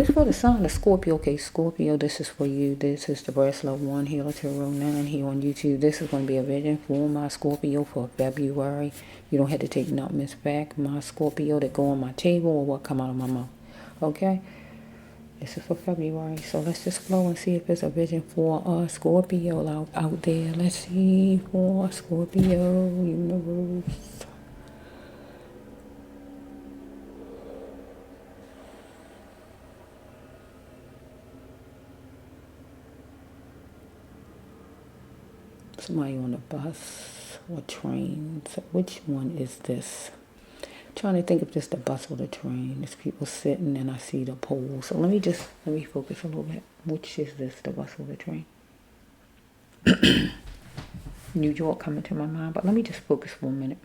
It's for the sign of Scorpio. Okay, Scorpio, this is for you. This is the Bracelet 1 Healer Tarot 9 here on YouTube. This is going to be a vision for my Scorpio for February. You don't have to take nothing back. My Scorpio that go on my table or what come out of my mouth. Okay? This is for February. So let's just flow and see if there's a vision for Scorpio out there. Let's see for Scorpio universe. Somebody on a bus or train. So which one is this? I'm trying to think if this is the bus or the train. There's people sitting and I see the pole. So let me focus a little bit. Which is this, the bus or the train? New York coming to my mind, but let me just focus for a minute.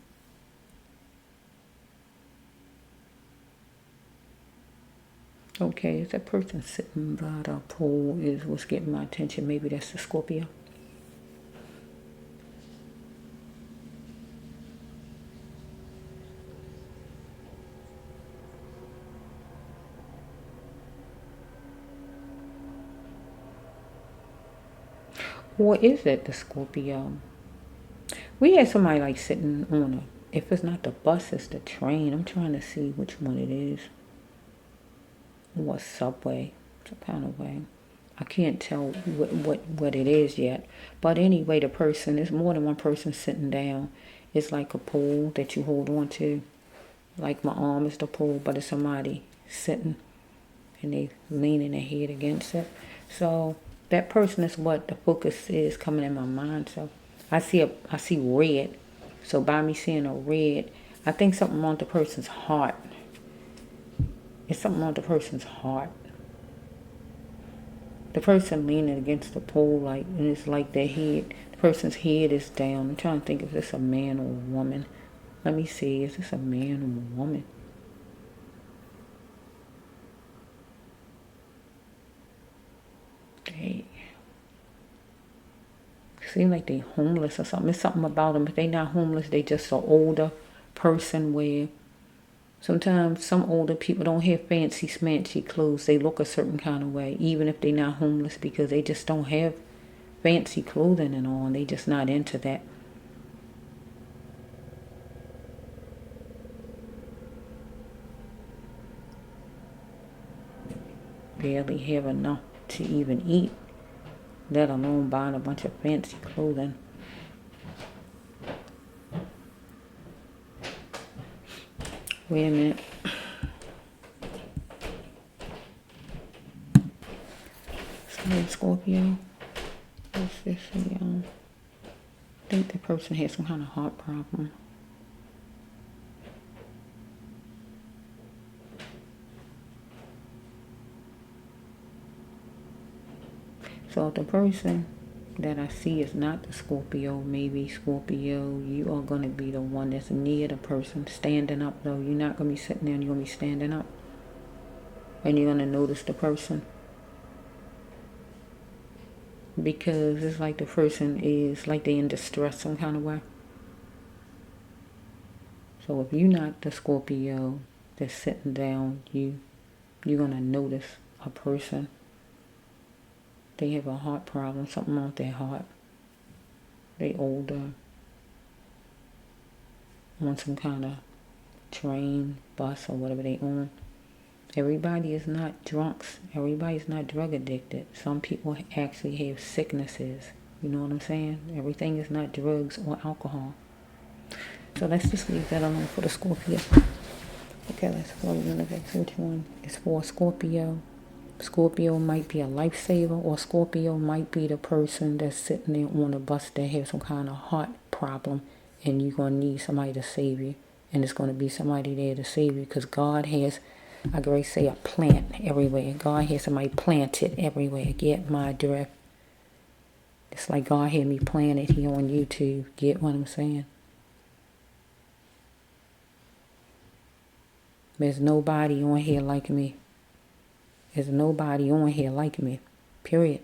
Okay, is that person sitting by the pole is what's getting my attention. Maybe that's the Scorpio. Or is it the Scorpio? We had somebody like sitting on a, if it's not the bus, it's the train. I'm trying to see which one it is. Or subway, some kind of way. I can't tell what it is yet. But anyway, the person, there's more than one person sitting down. It's like a pole that you hold on to. Like my arm is the pole, but it's somebody sitting and they leaning their head against it. So that person is what the focus is coming in my mind. So I see red. So by me seeing a red, I think something wrong with the person's heart. It's something wrong with the person's heart. The person leaning against the pole, like, and it's like their head, the person's head is down. I'm trying to think if it's a man or a woman. Let me see, is this a man or a woman? They seem like they homeless or something. It's something about them. If they not homeless, they just an older person where sometimes some older people don't have fancy smancy clothes. They look a certain kind of way, even if they're not homeless, because they just don't have fancy clothing and all. And they just not into that. Barely have enough to even eat, let alone buying a bunch of fancy clothing. Wait a minute. Scorpio. What's this? I think the person has some kind of heart problem. So if the person that I see is not the Scorpio, maybe Scorpio, you are going to be the one that's near the person, standing up though. You're not going to be sitting there, you're going to be standing up. And you're going to notice the person. Because it's like the person is like they in distress some kind of way. So if you're not the Scorpio that's sitting down, you're going to notice a person. They have a heart problem, something wrong with their heart. They older. On some kind of train, bus, or whatever they on. Everybody is not drunks. Everybody's not drug addicted. Some people actually have sicknesses. You know what I'm saying? Everything is not drugs or alcohol. So let's just leave that alone for the Scorpio. Okay, let's go to the next. Which one is for Scorpio? Scorpio might be a lifesaver, or Scorpio might be the person that's sitting there on a bus that has some kind of heart problem, and you're going to need somebody to save you. And it's going to be somebody there to save you, because God has, I could say, a plant everywhere. God has somebody planted everywhere. Get my drift. It's like God had me planted here on YouTube. Get what I'm saying? There's nobody on here like me. There's nobody on here like me. Period.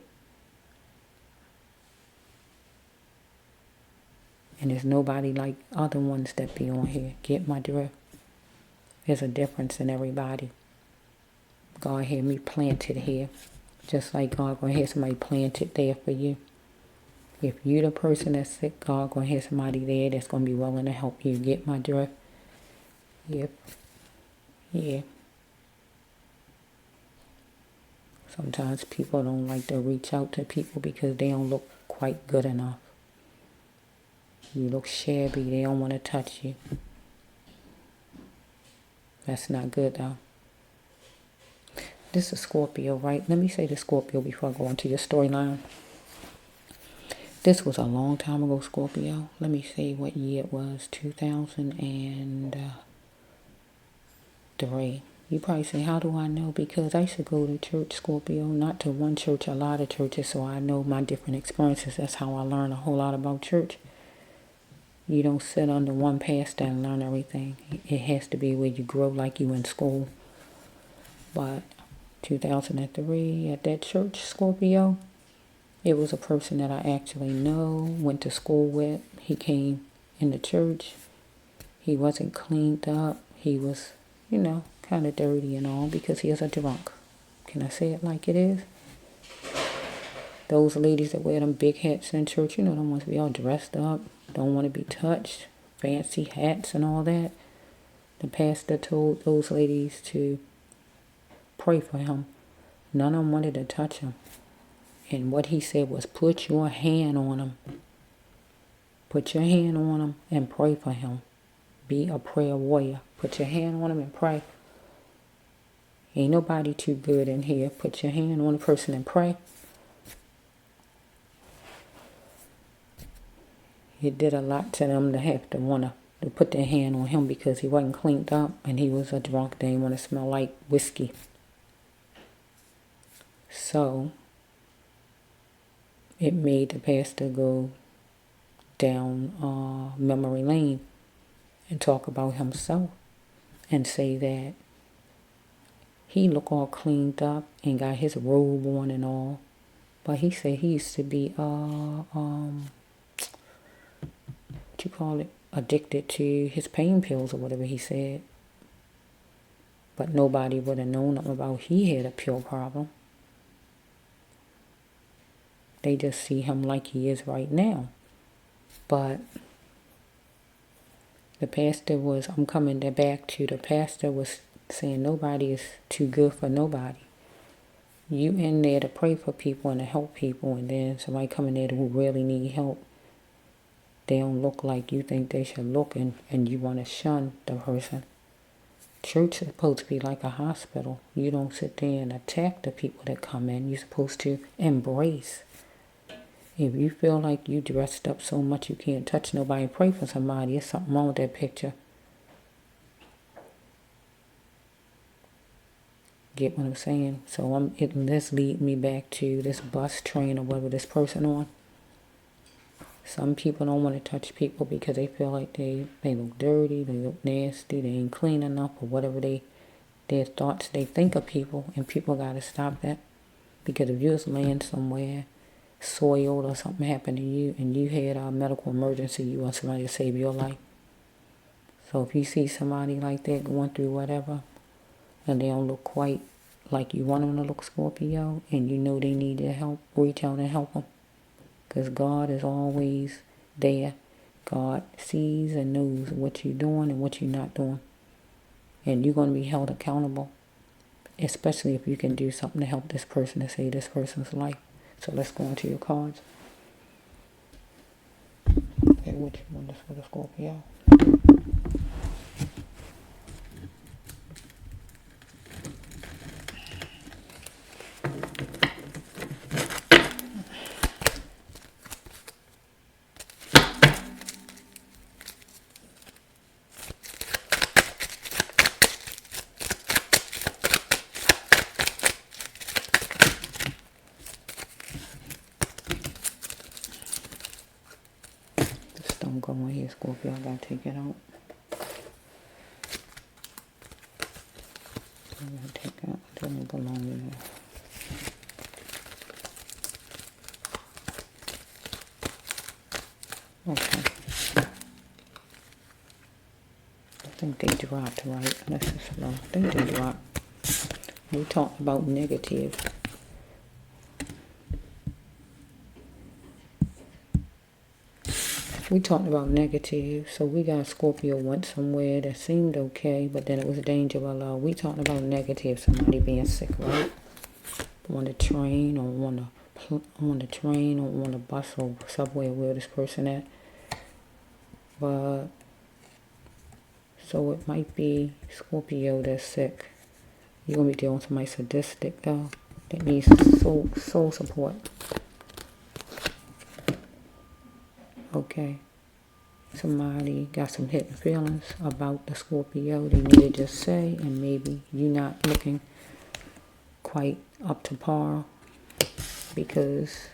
And there's nobody like other ones that be on here. Get my drift. There's a difference in everybody. God had me planted here. Just like God gonna have somebody planted there for you. If you the person that's sick, God gonna have somebody there that's gonna be willing to help you. Get my drift? Yep. Yeah. Sometimes people don't like to reach out to people because they don't look quite good enough. You look shabby, they don't want to touch you. That's not good though. This is Scorpio, right? Let me say the Scorpio before I go into your storyline. This was a long time ago, Scorpio. Let me see what year it was. 2003. You probably say, how do I know? Because I used to go to church, Scorpio. Not to one church, a lot of churches. So I know my different experiences. That's how I learn a whole lot about church. You don't sit under one pastor and learn everything. It has to be where you grow like you in school. But 2003 at that church, Scorpio, it was a person that I actually know, went to school with. He came in the church. He wasn't cleaned up. He was, kind of dirty and all because he is a drunk. Can I say it like it is? Those ladies that wear them big hats in church, them ones be all dressed up, don't want to be touched, fancy hats and all that. The pastor told those ladies to pray for him. None of them wanted to touch him. And what he said was, put your hand on him. Put your hand on him and pray for him. Be a prayer warrior. Put your hand on him and pray. Ain't nobody too good in here. Put your hand on a person and pray. It did a lot to them to have to want to put their hand on him because he wasn't cleaned up and he was a drunk. They didn't want to smell like whiskey. So it made the pastor go down memory lane and talk about himself and say that he looked all cleaned up and got his robe on and all. But he said he used to be, addicted to his pain pills or whatever he said. But nobody would have known about he had a pill problem. They just see him like he is right now. But the pastor was, I'm coming back to the pastor was saying nobody is too good for nobody. You in there to pray for people and to help people, and then somebody coming there who really need help. They don't look like you think they should look, and you want to shun the person. Church is supposed to be like a hospital. You don't sit there and attack the people that come in. You're supposed to embrace. If you feel like you dressed up so much you can't touch nobody, pray for somebody. There's something wrong with that picture. Get what I'm saying? So this lead me back to this bus, train, or whatever this person on. Some people don't want to touch people because they feel like they look dirty, they look nasty, they ain't clean enough, or whatever their thoughts they think of people, and people got to stop that. Because if you was laying somewhere, soiled or something happened to you, and you had a medical emergency, you want somebody to save your life. So if you see somebody like that going through whatever, and they don't look quite like you want them to look, Scorpio, and you know they need your help, reach out and help them. Because God is always there. God sees and knows what you're doing and what you're not doing. And you're going to be held accountable. Especially if you can do something to help this person, to save this person's life. So let's go into your cards. Okay, which one is for the Scorpio? Don't go in here, Scorpio. I gotta take it out. I'm gonna take out. It doesn't belong in there. Okay. I think they dropped, right? Let's just look. I think they dropped. We talking about negative. We talking about negative. So we got Scorpio went somewhere that seemed okay, but then it was danger below. We talking about negative. Somebody being sick, right? On the train or on the train or on the bus or subway, where this person at. But so it might be Scorpio that's sick. You're gonna be dealing with somebody sadistic though. That needs soul support. Okay. Somebody got some hidden feelings about the Scorpio they need to just say, and maybe you're not looking quite up to par because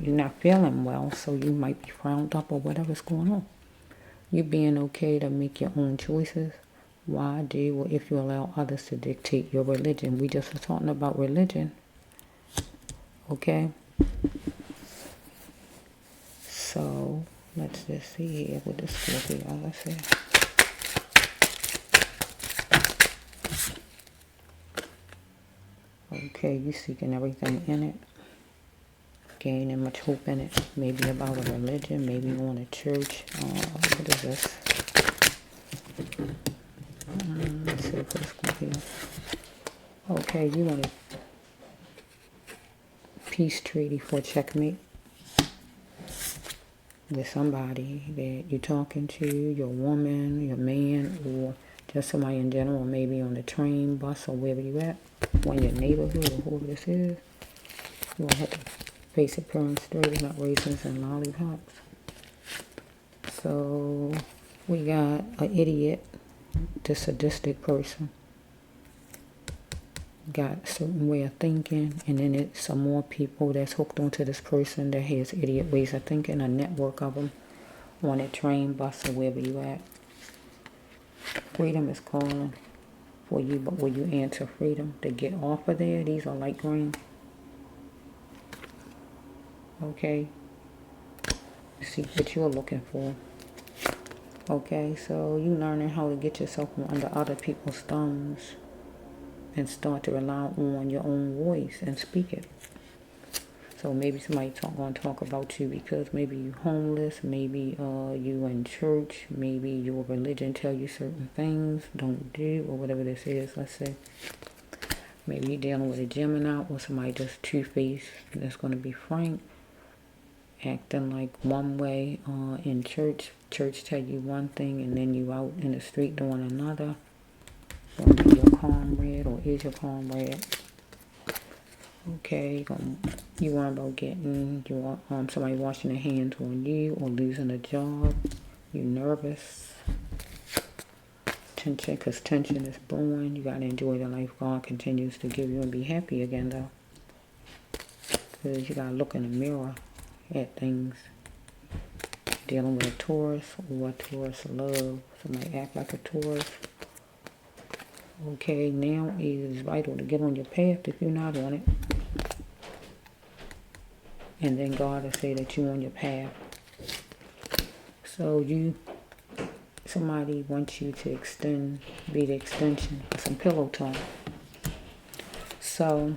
you're not feeling well, so you might be frowned up or whatever's going on. You being okay to make your own choices. Why do or if you allow others to dictate your religion? We just were talking about religion. Okay? So, let's just see here with the Scorpio. Let's see. Okay, you seeking everything in it. Gaining much hope in it. Maybe about a religion. Maybe on a church. What is this? Let's see for the Scorpio. Okay, you want a peace treaty for checkmate with somebody that you're talking to, your woman, your man, or just somebody in general, maybe on the train, bus, or wherever you at, or in your neighborhood, or whoever this is. You won't have to face it pure and straight. It's not raisins and lollipops. So we got an idiot, the sadistic person. Got a certain way of thinking, and then it's some more people that's hooked onto this person that has idiot ways of thinking, a network of them on a train, bus, or wherever you at. Freedom is calling for you, but will you answer freedom to get off of there? These are light green. Okay. See what you're looking for. Okay, so you learning how to get yourself under other people's thumbs and start to rely on your own voice and speak it. So maybe somebody going to talk about you because maybe you homeless, maybe you in church, maybe your religion tell you certain things, don't do, or whatever this is, let's say. Maybe you're dealing with a Gemini or somebody just two-faced that's going to be frank, acting like one way in church. Church tell you one thing and then you out in the street doing another. Or be your comrade or is your comrade. Okay, you worry about getting your somebody washing their hands on you or losing a job. You're nervous. Tension, because tension is brewing. You got to enjoy the life God continues to give you and be happy again, though. Because you got to look in the mirror at things. Dealing with a Taurus or a Taurus love. Somebody act like a Taurus. Okay, now it is vital to get on your path if you're not on it. And then God will say that you're on your path. So somebody wants you to be the extension of some pillow talk. So,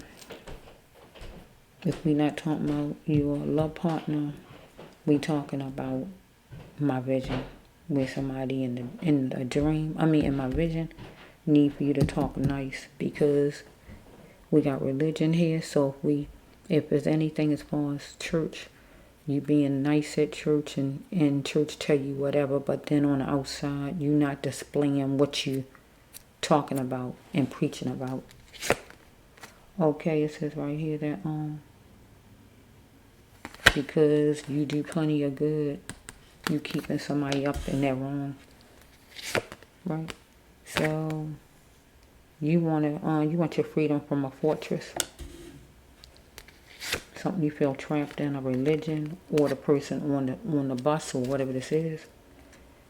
if we're not talking about your love partner, we talking about my vision. With somebody in a dream, in my vision, need for you to talk nice because we got religion here. So if there's anything as far as church, you being nice at church and church tell you whatever, but then on the outside you not displaying what you talking about and preaching about. Okay, it says right here that because you do plenty of good, you keeping somebody up in that wrong, right? So you want your freedom from a fortress, something you feel trapped in, a religion, or the person on the bus or whatever this is.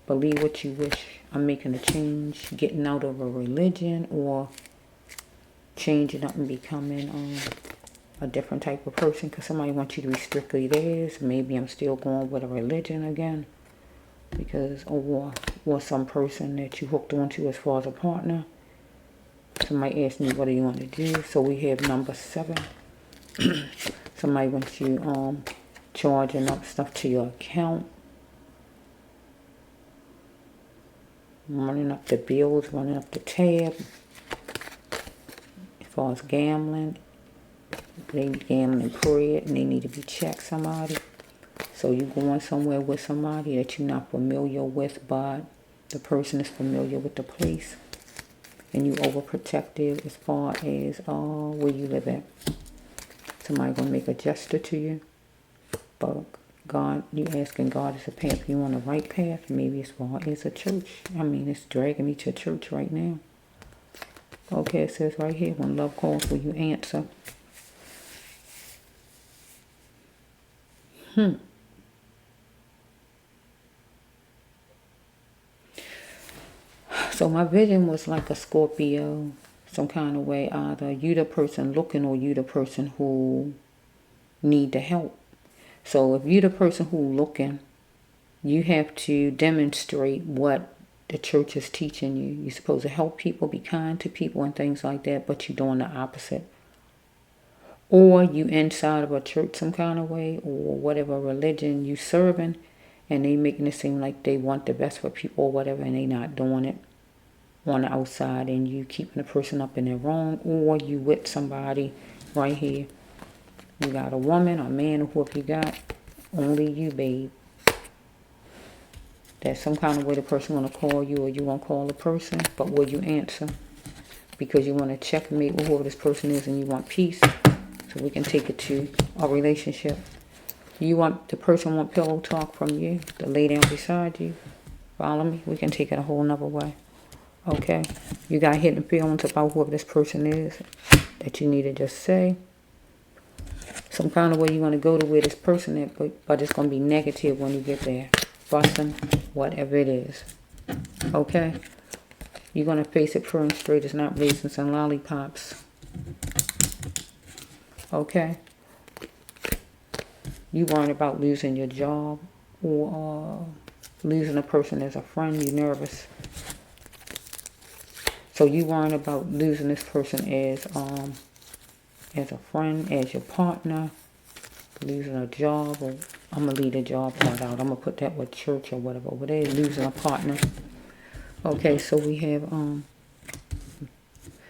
Believe what you wish. I'm making a change, getting out of a religion or changing up and becoming a different type of person because somebody wants you to be strictly theirs. Maybe I'm still going with a religion again because or some person that you hooked onto as far as a partner. Somebody asking you what do you want to do. So we have number 7. Somebody wants you charging up stuff to your account. Running up the bills, running up the tab. As far as gambling, they gambling period and they need to be checked somebody. So you going somewhere with somebody that you're not familiar with, but the person is familiar with the place. And you overprotective as far as where you live at. Somebody gonna make a gesture to you, but God, you asking God is a path. You on the right path? Maybe as far as a church. I mean, it's dragging me to church right now. Okay, it says right here, when love calls, will you answer? So my vision was like a Scorpio, some kind of way. Either you the person looking or you the person who need the help. So if you the person who looking, you have to demonstrate what the church is teaching you. You're supposed to help people, be kind to people and things like that, but you're doing the opposite. Or you inside of a church some kind of way, or whatever religion you serving, and they making it seem like they want the best for people or whatever, and they not doing it on the outside, and you keeping the person up in their wrong. Or you with somebody right here. You got a woman or man or whoever you got, only you, babe. That's some kind of way the person want to call you, or you want to call the person, but will you answer? Because you want to checkmate with whoever this person is and you want peace. So we can take it to a relationship. You want the person want pillow talk from you, to lay down beside you. Follow me? We can take it a whole nother way. Okay? You got hidden feelings about whoever this person is that you need to just say. Some kind of way you want to go to where this person is, but it's going to be negative when you get there. Fussing, whatever it is. Okay? You're going to face it firm and straight. It's not raisins and lollipops. Okay? You worrying about losing your job or losing a person as a friend. You're nervous. So you worrying about losing this person as a friend, as your partner, losing a job, or I'm going to leave the job part out. I'm going to put that with church or whatever over there, losing a partner. Okay, so we have,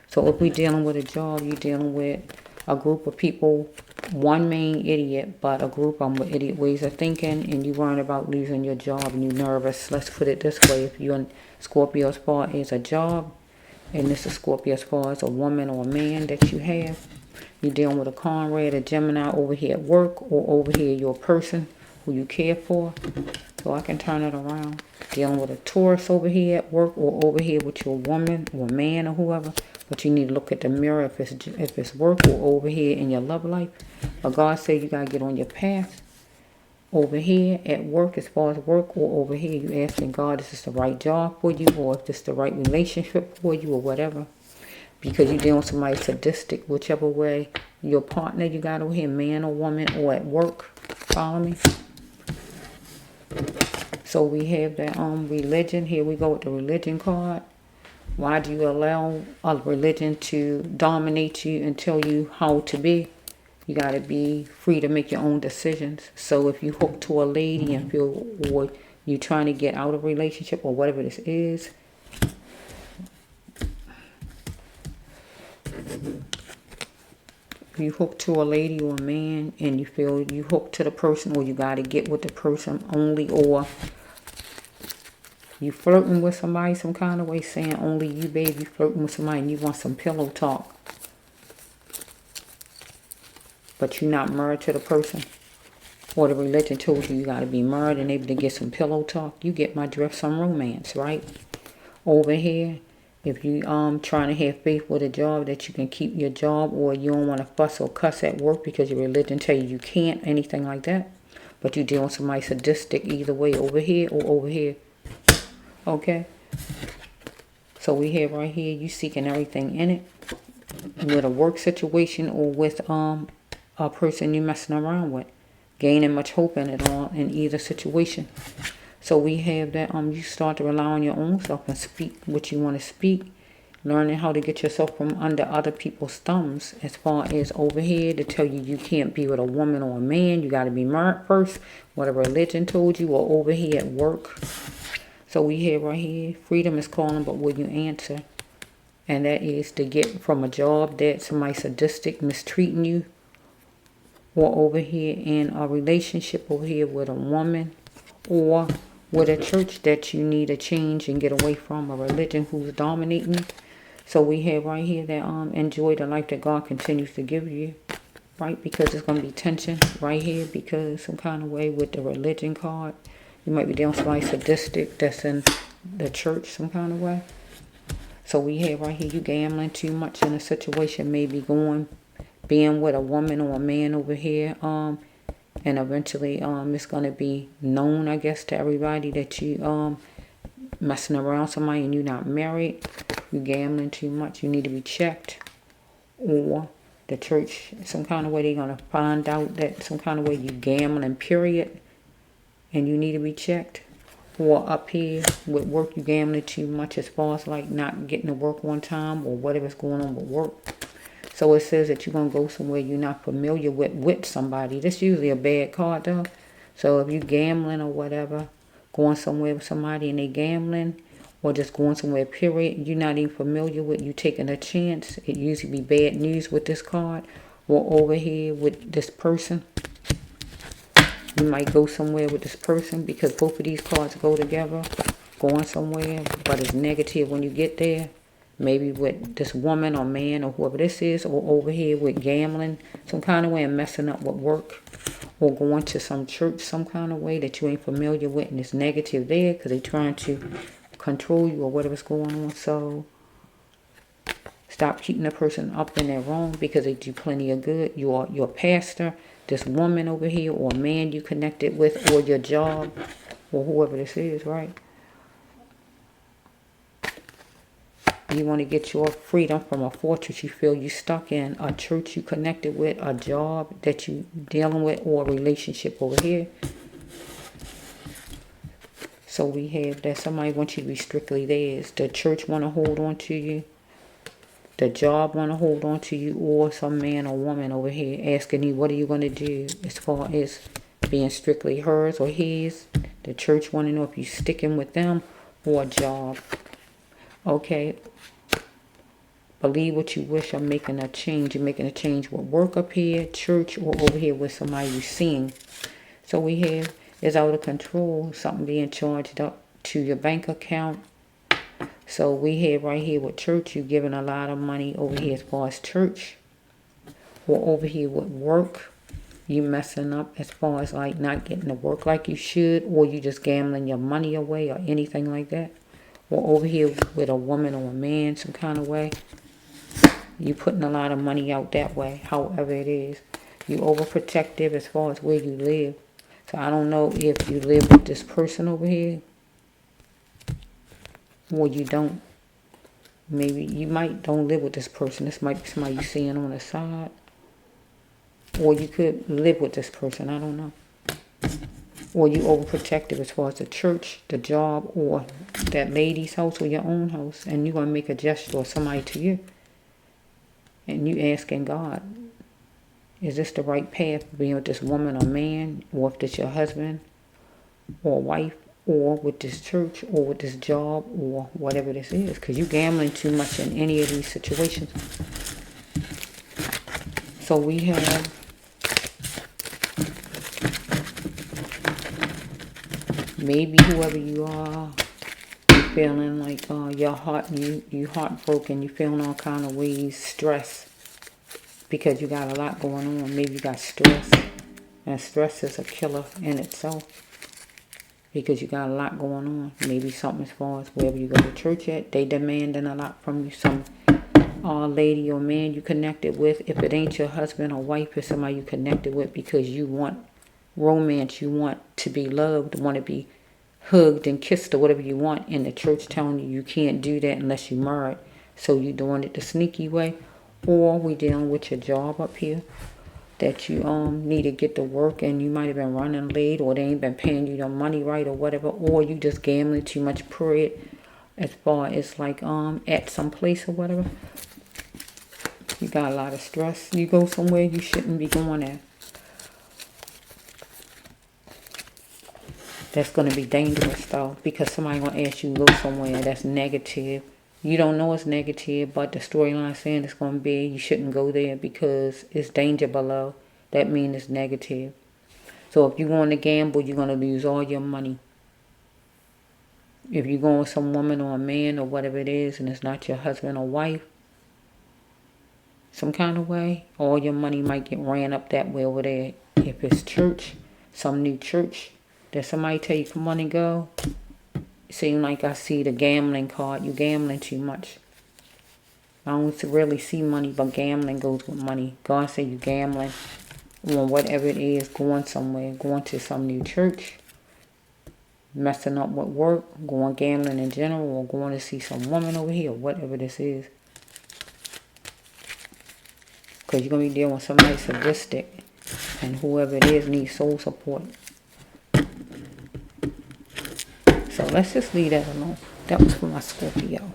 so if we're dealing with a job, you're dealing with a group of people, one main idiot, but a group of them with idiot ways of thinking, and you worrying about losing your job and you're nervous. Let's put it this way. If you're in Scorpio as far as a job, and this is Scorpio as far as a woman or a man that you have, you're dealing with a Conrad, a Gemini over here at work, or over here your person who you care for. So I can turn it around. Dealing with a Taurus over here at work, or over here with your woman or man or whoever. But you need to look at the mirror if it's work, or over here in your love life. But God said you got to get on your path. Over here at work, as far as work, or over here you asking God, is this the right job for you, or if this the right relationship for you, or whatever. Because you're dealing with somebody sadistic, whichever way. Your partner you got over here, man or woman, or at work. Follow me? So we have that religion. Here we go with the religion card. Why do you allow a religion to dominate you and tell you how to be? You got to be free to make your own decisions. So if you hook to a lady and feel, or you're trying to get out of a relationship or whatever this is, you hook to a lady or a man and you feel you hook to the person, or you got to get with the person only, or you flirting with somebody some kind of way, saying only you, baby, flirting with somebody and you want some pillow talk. But you're not married to the person. Or the religion told you got to be married and able to get some pillow talk. You get my drift, some romance, right? Over here, if you trying to have faith with a job that you can keep your job, or you don't want to fuss or cuss at work because your religion tell you can't, anything like that. But you're dealing with somebody sadistic either way, over here or over here. Okay? So we have right here, you seeking everything in it. With a work situation or with a person you messing around with. Gaining much hope in it all, in either situation. So we have that you start to rely on your own self and speak what you want to speak. Learning how to get yourself from under other people's thumbs. As far as over here, to tell you can't be with a woman or a man. You got to be married first. What a religion told you. Or over here at work. So we have right here, freedom is calling, but will you answer? And that is to get from a job that somebody sadistic mistreating you. Or over here in a relationship over here with a woman. Or with a church that you need to change and get away from. A religion who's dominating you. So we have right here that enjoy the life that God continues to give you. Right? Because it's going to be tension right here. Because some kind of way with the religion card. You might be dealing with somebody sadistic that's in the church some kind of way. So we have right here, you gambling too much in a situation, maybe being with a woman or a man over here, and eventually it's going to be known, I guess, to everybody that you messing around somebody and you're not married. You gambling too much, you need to be checked. Or the church, some kind of way they're going to find out that some kind of way you gambling, period. And you need to be checked. Or up here with work, you gambling too much as far as like not getting to work on time or whatever's going on with work. So it says that you're going to go somewhere you're not familiar with somebody. That's usually a bad card though. So if you're gambling or whatever, going somewhere with somebody and they gambling, or just going somewhere, period, you're not even familiar with, you taking a chance. It usually be bad news with this card. Or over here with this person. You might go somewhere with this person because both of these cards go together. Going somewhere, but it's negative when you get there. Maybe with this woman or man or whoever this is. Or over here with gambling some kind of way and messing up with work. Or going to some church some kind of way that you ain't familiar with and it's negative there because they're trying to control you or whatever's going on. So stop keeping the person up in their wrong because they do plenty of good. You're a pastor. This woman over here or a man you connected with or your job or whoever this is, right? You want to get your freedom from a fortress you feel you stuck in, a church you connected with, a job that you dealing with, or a relationship over here. So we have that somebody wants you to be strictly theirs. The church want to hold on to you. The job want to hold on to you, or some man or woman over here asking you, what are you going to do as far as being strictly hers or his? The church want to know if you're sticking with them or a job. Okay. Believe what you wish. I'm making a change. You're making a change with work up here, church, or over here with somebody you're seeing. So we have is out of control. Something being charged up to your bank account. So we have right here with church, you're giving a lot of money over here as far as church. Or over here with work, you messing up as far as like not getting to work like you should. Or you just gambling your money away or anything like that. Or over here with a woman or a man some kind of way. You putting a lot of money out that way, however it is. You overprotective as far as where you live. So I don't know if you live with this person over here. Or you don't. Maybe you might don't live with this person. This might be somebody you're seeing on the side. Or you could live with this person. I don't know. Or you overprotective as far as the church, the job, or that lady's house or your own house. And you're going to make a gesture or somebody to you. And you asking God, is this the right path? Being with this woman or man, or if it's your husband or wife, or with this church, or with this job, or whatever this is. Because you're gambling too much in any of these situations. So we have maybe whoever you are, you're feeling like your heart, you heartbroken, you're feeling all kind of ways, stress. Because you got a lot going on. Maybe you got stress. And stress is a killer in itself. Because you got a lot going on. Maybe something as far as wherever you go to church at, they demanding a lot from you. Some lady or man you connected with. If it ain't your husband or wife, it's somebody you connected with because you want romance. You want to be loved. Want to be hugged and kissed or whatever you want. And the church telling you you can't do that unless you're married. So you doing it the sneaky way. Or we dealing with your job up here. That you need to get to work and you might have been running late or they ain't been paying you your money right or whatever, or you just gambling too much, period, as far as like at some place or whatever. You got a lot of stress. You go somewhere you shouldn't be going at. That's going to be dangerous though, because somebody going to ask you to go somewhere that's negative. You don't know it's negative, but the storyline saying it's going to be you shouldn't go there because it's danger below. That means it's negative. So if you're going to gamble, you're going to lose all your money. If you're going with some woman or a man or whatever it is and it's not your husband or wife, some kind of way, all your money might get ran up that way over there. If it's church, some new church, that somebody tell you come on and go, it seems like I see the gambling card. You gambling too much. I don't really see money, but gambling goes with money. God said you gambling on whatever it is, going somewhere, going to some new church, messing up with work, going gambling in general, or going to see some woman over here, whatever this is. Because you're going to be dealing with somebody sadistic, and whoever it is needs soul support. So let's just leave that alone. That was for my Scorpio.